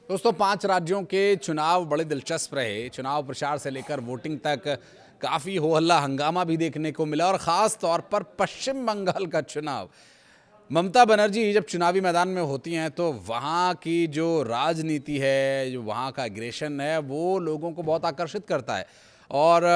दोस्तों 5 राज्यों के चुनाव बड़े दिलचस्प रहे। चुनाव प्रचार से लेकर वोटिंग तक काफ़ी हो हल्ला हंगामा भी देखने को मिला और ख़ास तौर पर पश्चिम बंगाल का चुनाव। ममता बनर्जी जब चुनावी मैदान में होती हैं तो वहाँ की जो राजनीति है, जो वहाँ का एग्रेशन है, वो लोगों को बहुत आकर्षित करता है। और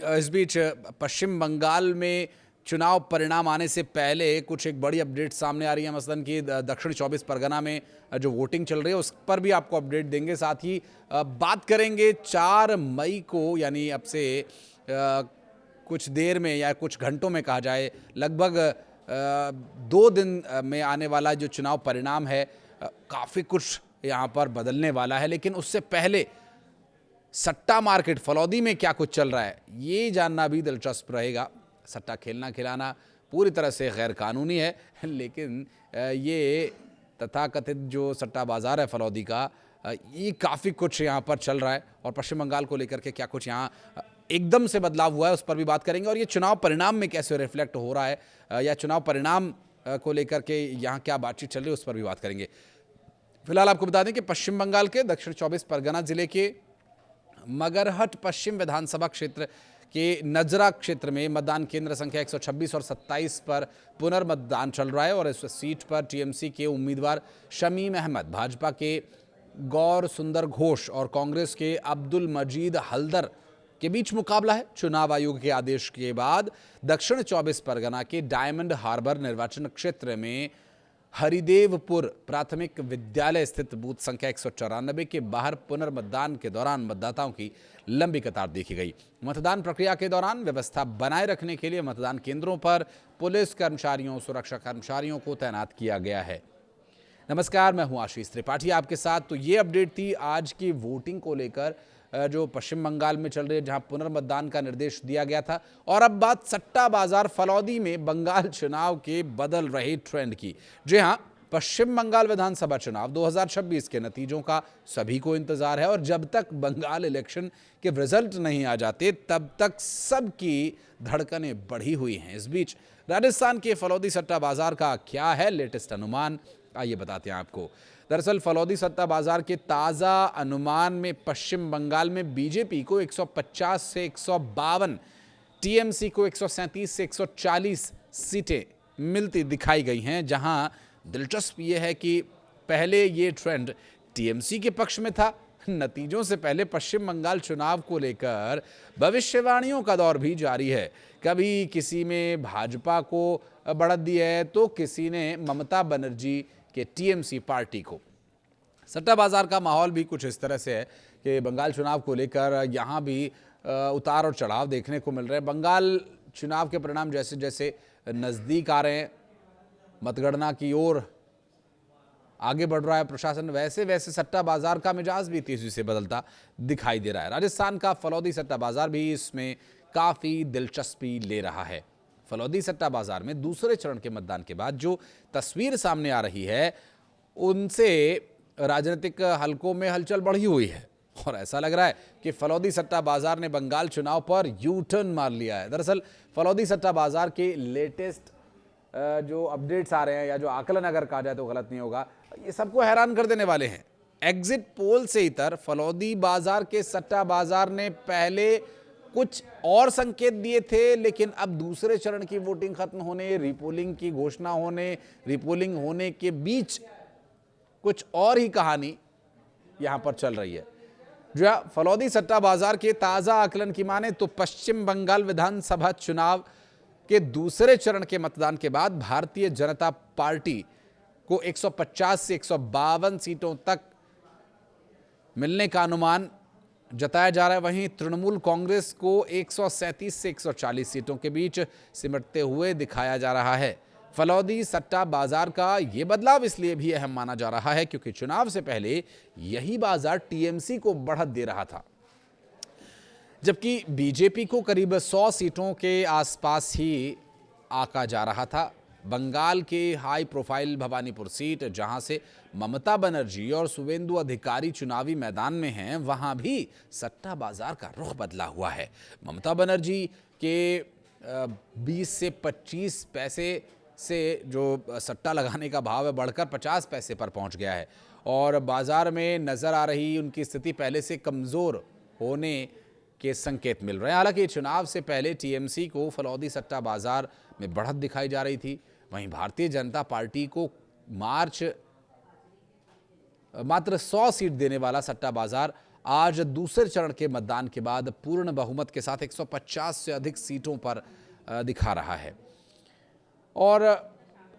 इस बीच पश्चिम बंगाल में चुनाव परिणाम आने से पहले कुछ एक बड़ी अपडेट सामने आ रही है। मसलन कि दक्षिण 24 परगना में जो वोटिंग चल रही है उस पर भी आपको अपडेट देंगे। साथ ही बात करेंगे 4 मई को, यानी अब से कुछ देर में या कुछ घंटों में कहा जाए, लगभग 2 दिन में आने वाला जो चुनाव परिणाम है, काफ़ी कुछ यहाँ पर बदलने वाला है। लेकिन उससे पहले सट्टा मार्केट फलौदी में क्या कुछ चल रहा है ये जानना भी दिलचस्प रहेगा। सट्टा खेलना खिलाना पूरी तरह से गैर कानूनी है, लेकिन ये तथाकथित जो सट्टा बाज़ार है फलौदी का, ये काफ़ी कुछ यहाँ पर चल रहा है। और पश्चिम बंगाल को लेकर के क्या कुछ यहाँ एकदम से बदलाव हुआ है उस पर भी बात करेंगे। और ये चुनाव परिणाम में कैसे रिफ्लेक्ट हो रहा है या चुनाव परिणाम को लेकर के यहाँ क्या बातचीत चल रही है उस पर भी बात करेंगे। फिलहाल आपको बता दें कि पश्चिम बंगाल के दक्षिण 24 परगना जिले के मगरहट पश्चिम विधानसभा क्षेत्र के नजरा क्षेत्र में मतदान केंद्र संख्या 126 और 27 पर पुनर्मतदान चल रहा है। और इस सीट पर टीएमसी के उम्मीदवार शमीम अहमद, भाजपा के गौर सुंदर घोष और कांग्रेस के अब्दुल मजीद हल्दर के बीच मुकाबला है। चुनाव आयोग के आदेश के बाद दक्षिण 24 परगना के डायमंड हार्बर निर्वाचन क्षेत्र में हरिदेवपुर प्राथमिक विद्यालय स्थित बूथ संख्या 194 के बाहर पुनर्मतदान के दौरान मतदाताओं की लंबी कतार देखी गई। मतदान प्रक्रिया के दौरान व्यवस्था बनाए रखने के लिए मतदान केंद्रों पर पुलिस कर्मचारियों, सुरक्षा कर्मचारियों को तैनात किया गया है। नमस्कार, मैं हूं आशीष त्रिपाठी आपके साथ। तो ये अपडेट थी आज की वोटिंग को लेकर जो पश्चिम बंगाल में चल रही है, जहां पुनर्मतदान का निर्देश दिया गया था। और अब बात सट्टा बाजार फलौदी में बंगाल चुनाव के बदल रहे ट्रेंड की। जी हां, पश्चिम बंगाल विधानसभा चुनाव 2026 के नतीजों का सभी को इंतजार है और जब तक बंगाल इलेक्शन के रिजल्ट नहीं आ जाते तब तक सबकी धड़कनें बढ़ी हुई हैं। इस बीच राजस्थान के फलौदी सट्टा बाजार का क्या है लेटेस्ट अनुमान, आइए बताते हैं आपको। दरअसल फलौदी सट्टा बाजार के ताज़ा अनुमान में पश्चिम बंगाल में बीजेपी को 150 से 152, टीएमसी को 137 से 140 सीटें मिलती दिखाई गई हैं। जहां दिलचस्प ये है कि पहले ये ट्रेंड टीएमसी के पक्ष में था। नतीजों से पहले पश्चिम बंगाल चुनाव को लेकर भविष्यवाणियों का दौर भी जारी है। कभी किसी में भाजपा को बढ़त दी है तो किसी ने ममता बनर्जी कि टीएमसी पार्टी को। सट्टा बाजार का माहौल भी कुछ इस तरह से है कि बंगाल चुनाव को लेकर यहाँ भी उतार और चढ़ाव देखने को मिल रहे हैं। बंगाल चुनाव के परिणाम जैसे जैसे नज़दीक आ रहे हैं, मतगणना की ओर आगे बढ़ रहा है प्रशासन, वैसे वैसे सट्टा बाजार का मिजाज भी तेजी से बदलता दिखाई दे रहा है। राजस्थान का फलौदी सट्टा बाजार भी इसमें काफ़ी दिलचस्पी ले रहा है। फलौदी सट्टा बाजार में दूसरे चरण के मतदान के बाद जो तस्वीर सामने आ रही है उनसे राजनीतिक हलकों में हलचल बढ़ी हुई है और ऐसा लग रहा है कि फलौदी सट्टा बाजार ने बंगाल चुनाव पर यू टर्न मार लिया है। दरअसल फलौदी सट्टा बाजार के लेटेस्ट जो अपडेट्स आ रहे हैं या जो आकलन अगर कहा जाए तो गलत नहीं होगा, ये सबको हैरान कर देने वाले हैं। एग्जिट पोल से इतर फलौदी बाजार के सट्टा बाजार ने पहले कुछ और संकेत दिए थे, लेकिन अब दूसरे चरण की वोटिंग खत्म होने, रीपोलिंग की घोषणा होने, रीपोलिंग होने के बीच कुछ और ही कहानी यहां पर चल रही है। जो फलौदी सट्टा बाजार के ताजा आकलन की माने तो पश्चिम बंगाल विधानसभा चुनाव के दूसरे चरण के मतदान के बाद भारतीय जनता पार्टी को 150 से 152 सीटों तक मिलने का अनुमान जताया जा रहा है। वहीं तृणमूल कांग्रेस को 137 से 140 सीटों के बीच सिमटते हुए दिखाया जा रहा है। फलौदी सट्टा बाजार का ये बदलाव इसलिए भी अहम माना जा रहा है क्योंकि चुनाव से पहले यही बाजार टीएमसी को बढ़त दे रहा था, जबकि बीजेपी को करीब 100 सीटों के आसपास ही आका जा रहा था। बंगाल के हाई प्रोफाइल भवानीपुर सीट, जहां से ममता बनर्जी और शुवेंदु अधिकारी चुनावी मैदान में हैं, वहां भी सट्टा बाजार का रुख बदला हुआ है। ममता बनर्जी के 20 से 25 पैसे से जो सट्टा लगाने का भाव है बढ़कर 50 पैसे पर पहुंच गया है और बाजार में नजर आ रही उनकी स्थिति पहले से कमजोर होने के संकेत मिल रहे हैं। हालांकि चुनाव से पहले टीएमसी को फलौदी सट्टा बाजार में बढ़त दिखाई जा रही थी, वहीं भारतीय जनता पार्टी को मात्र 100 सीट देने वाला सट्टा बाजार आज दूसरे चरण के मतदान के बाद पूर्ण बहुमत के साथ 150 से अधिक सीटों पर दिखा रहा है। और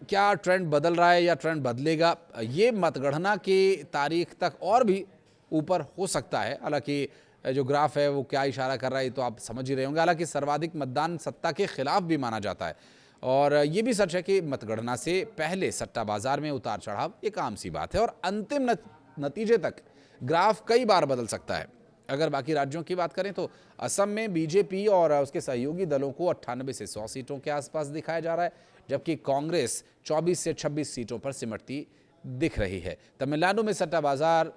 क्या ट्रेंड बदल रहा है या ट्रेंड बदलेगा, ये मतगणना की तारीख तक और भी ऊपर हो सकता है। हालांकि जो ग्राफ है वो क्या इशारा कर रहा है तो आप समझ ही रहे होंगे। हालांकि सर्वाधिक मतदान सत्ता के खिलाफ भी माना जाता है और ये भी सच है कि मतगणना से पहले सट्टा बाजार में उतार चढ़ाव एक आम सी बात है और अंतिम नतीजे तक ग्राफ कई बार बदल सकता है। अगर बाकी राज्यों की बात करें तो असम में बीजेपी और उसके सहयोगी दलों को 98 से 100 सीटों के आसपास दिखाया जा रहा है, जबकि कांग्रेस 24 से 26 सीटों पर सिमटती दिख रही है। तमिलनाडु में सट्टा बाजार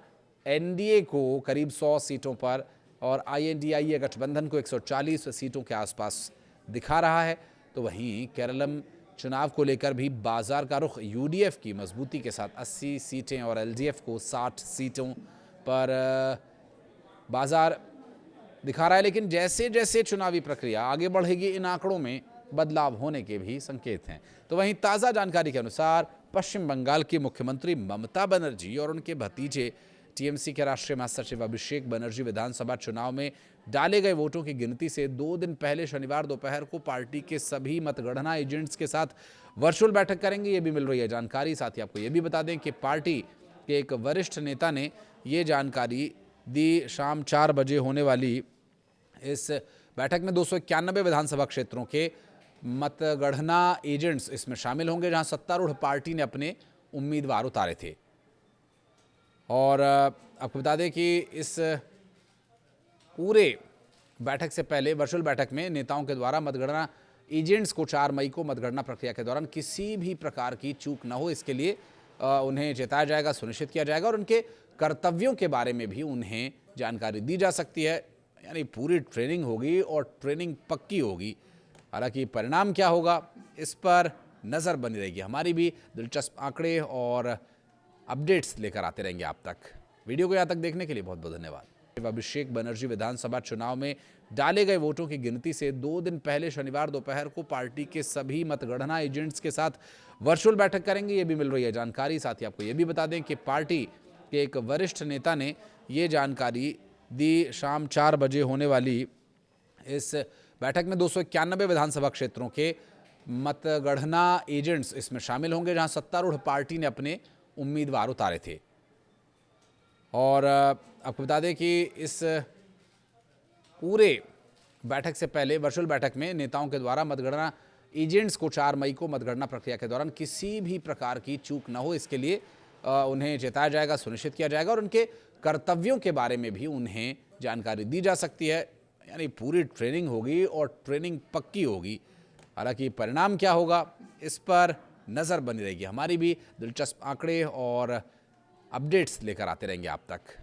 एनडीए को करीब 100 सीटों पर और आईएनडीआईए गठबंधन को 140 सीटों के आसपास दिखा रहा है। तो वहीं केरलम चुनाव को लेकर भी बाजार का रुख यूडीएफ की मजबूती के साथ 80 सीटें और एलडीएफ को 60 सीटों पर बाजार दिखा रहा है। लेकिन जैसे जैसे चुनावी प्रक्रिया आगे बढ़ेगी इन आंकड़ों में बदलाव होने के भी संकेत हैं। तो वहीं ताज़ा जानकारी के अनुसार पश्चिम बंगाल की मुख्यमंत्री ममता बनर्जी और उनके भतीजे टीएमसी के राष्ट्रीय महासचिव अभिषेक बनर्जी विधानसभा चुनाव में डाले गए वोटों की गिनती से 2 दिन पहले शनिवार दोपहर को पार्टी के सभी मतगणना एजेंट्स के साथ वर्चुअल बैठक करेंगे, ये भी मिल रही है जानकारी। साथ ही आपको ये भी बता दें कि पार्टी के एक वरिष्ठ नेता ने ये जानकारी दी। शाम 4 बजे होने वाली इस बैठक में 291 विधानसभा क्षेत्रों के मतगणना एजेंट्स इसमें शामिल होंगे, जहां सत्तारूढ़ पार्टी ने अपने उम्मीदवार उतारे थे। और आपको बता दें कि इस पूरे बैठक से पहले वर्चुअल बैठक में नेताओं के द्वारा मतगणना एजेंट्स को 4 मई को मतगणना प्रक्रिया के दौरान किसी भी प्रकार की चूक न हो, इसके लिए उन्हें चेताया जाएगा, सुनिश्चित किया जाएगा और उनके कर्तव्यों के बारे में भी उन्हें जानकारी दी जा सकती है। यानी पूरी ट्रेनिंग होगी और ट्रेनिंग पक्की होगी। हालांकि परिणाम क्या होगा इस पर नज़र बनी रहेगी। हमारी भी दिलचस्प आंकड़े और अपडेट्स लेकर आते रहेंगे आप तक। वीडियो को यहाँ तक देखने के लिए बहुत बहुत धन्यवाद। अभिषेक बनर्जी विधानसभा चुनाव में डाले गए वोटों की गिनती से 2 दिन पहले शनिवार दोपहर को पार्टी के सभी मतगणना एजेंट्स के साथ वर्चुअल बैठक करेंगे, ये भी मिल रही है जानकारी। साथ ही आपको ये भी बता दें कि पार्टी के एक वरिष्ठ नेता ने ये जानकारी दी। शाम 4 बजे होने वाली इस बैठक में 291 विधानसभा क्षेत्रों के मतगणना एजेंट्स इसमें शामिल होंगे, जहां सत्तारूढ़ पार्टी ने अपने उम्मीदवार उतारे थे। और आपको बता दें कि इस पूरे बैठक से पहले वर्चुअल बैठक में नेताओं के द्वारा मतगणना एजेंट्स को 4 मई को मतगणना प्रक्रिया के दौरान किसी भी प्रकार की चूक न हो, इसके लिए उन्हें चेताया जाएगा, सुनिश्चित किया जाएगा और उनके कर्तव्यों के बारे में भी उन्हें जानकारी दी जा सकती है। यानी पूरी ट्रेनिंग होगी और ट्रेनिंग पक्की होगी। हालांकि परिणाम क्या होगा इस पर नज़र बनी रहेगी। हमारी भी दिलचस्प आंकड़े और अपडेट्स लेकर आते रहेंगे आप तक।